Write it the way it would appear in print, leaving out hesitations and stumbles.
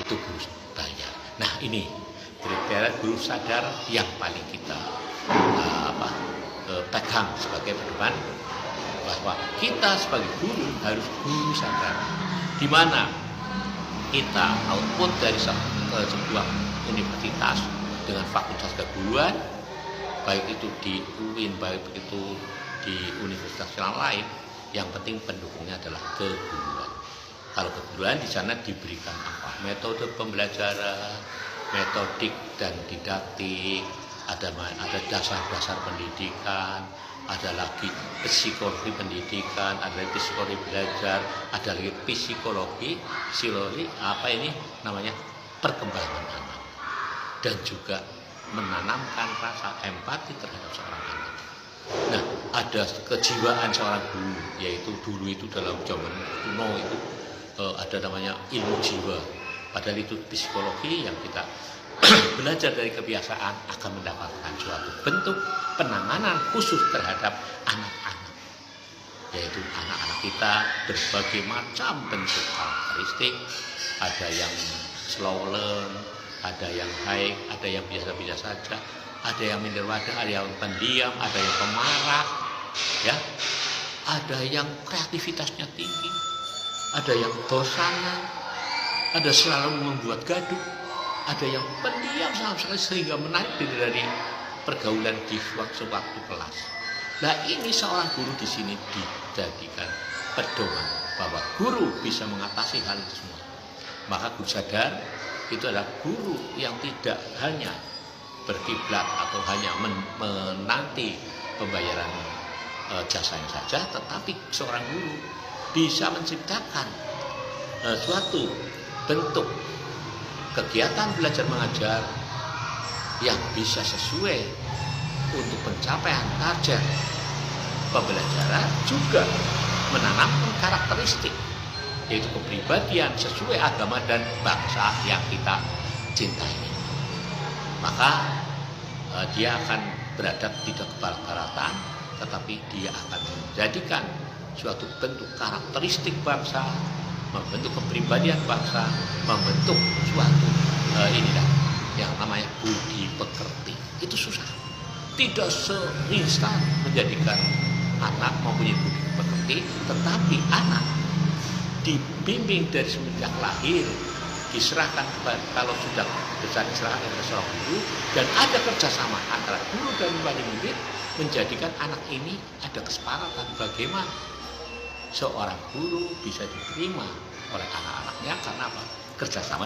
itu guru bayar. Nah ini kriteria guru sadar yang paling kita pegang sebagai pedoman, bahwa kita sebagai guru harus guru sadar, di mana kita output dari sebuah universitas dengan fakultas keguruan, baik itu di UIN, baik itu di universitas yang lain, yang penting pendukungnya adalah keguruan. Kalau keguruan di sana diberikan apa? Metode pembelajaran, metodik dan didaktik, ada dasar-dasar pendidikan, ada lagi psikologi pendidikan, ada lagi psikologi belajar, ada lagi psikologi perkembangan anak, dan juga menanamkan rasa empati terhadap seorang anak. Nah, ada kejiwaan seorang guru, yaitu dulu itu dalam zaman kuno itu ada namanya ilmu jiwa. Padahal itu psikologi yang kita belajar dari kebiasaan akan mendapatkan suatu bentuk penanganan khusus terhadap anak-anak, yaitu anak-anak kita berbagai macam bentuk karakteristik, ada yang slow learn, ada yang high, ada yang biasa-biasa saja, ada yang minder wadah, ada yang pendiam, ada yang pemarah, ya, ada yang kreativitasnya tinggi, ada yang bosanan, ada selalu membuat gaduh, ada yang pendiam sama sekali sehingga menarik diri dari pergaulan di sewaktu kelas. Nah ini seorang guru di sini dijadikan pedoman bahwa guru bisa mengatasi hal itu semua. Maka guru sadar itu adalah guru yang tidak hanya berkiblat atau hanya menanti pembayaran jasanya saja, tetapi seorang guru bisa menciptakan suatu bentuk kegiatan belajar mengajar yang bisa sesuai untuk pencapaian target pembelajaran, juga menanamkan karakteristik, yaitu kepribadian sesuai agama dan bangsa yang kita cintai. Maka dia akan berada tidak kebarat-baratan, tetapi dia akan menjadikan suatu bentuk karakteristik bangsa, membentuk kepribadian bangsa, membentuk suatu yang namanya budi pekerti. Itu susah. Tidak seinstan menjadikan anak mempunyai budi pekerti, tetapi anak dibimbing dari semenjak lahir, diserahkan kalau sudah besar diserahkan kepada seorang guru, dan ada kerjasama antara guru dan wali murid, menjadikan anak ini ada kesepakatan bagaimana seorang guru bisa diterima oleh anak-anaknya, karena apa? Kerjasama.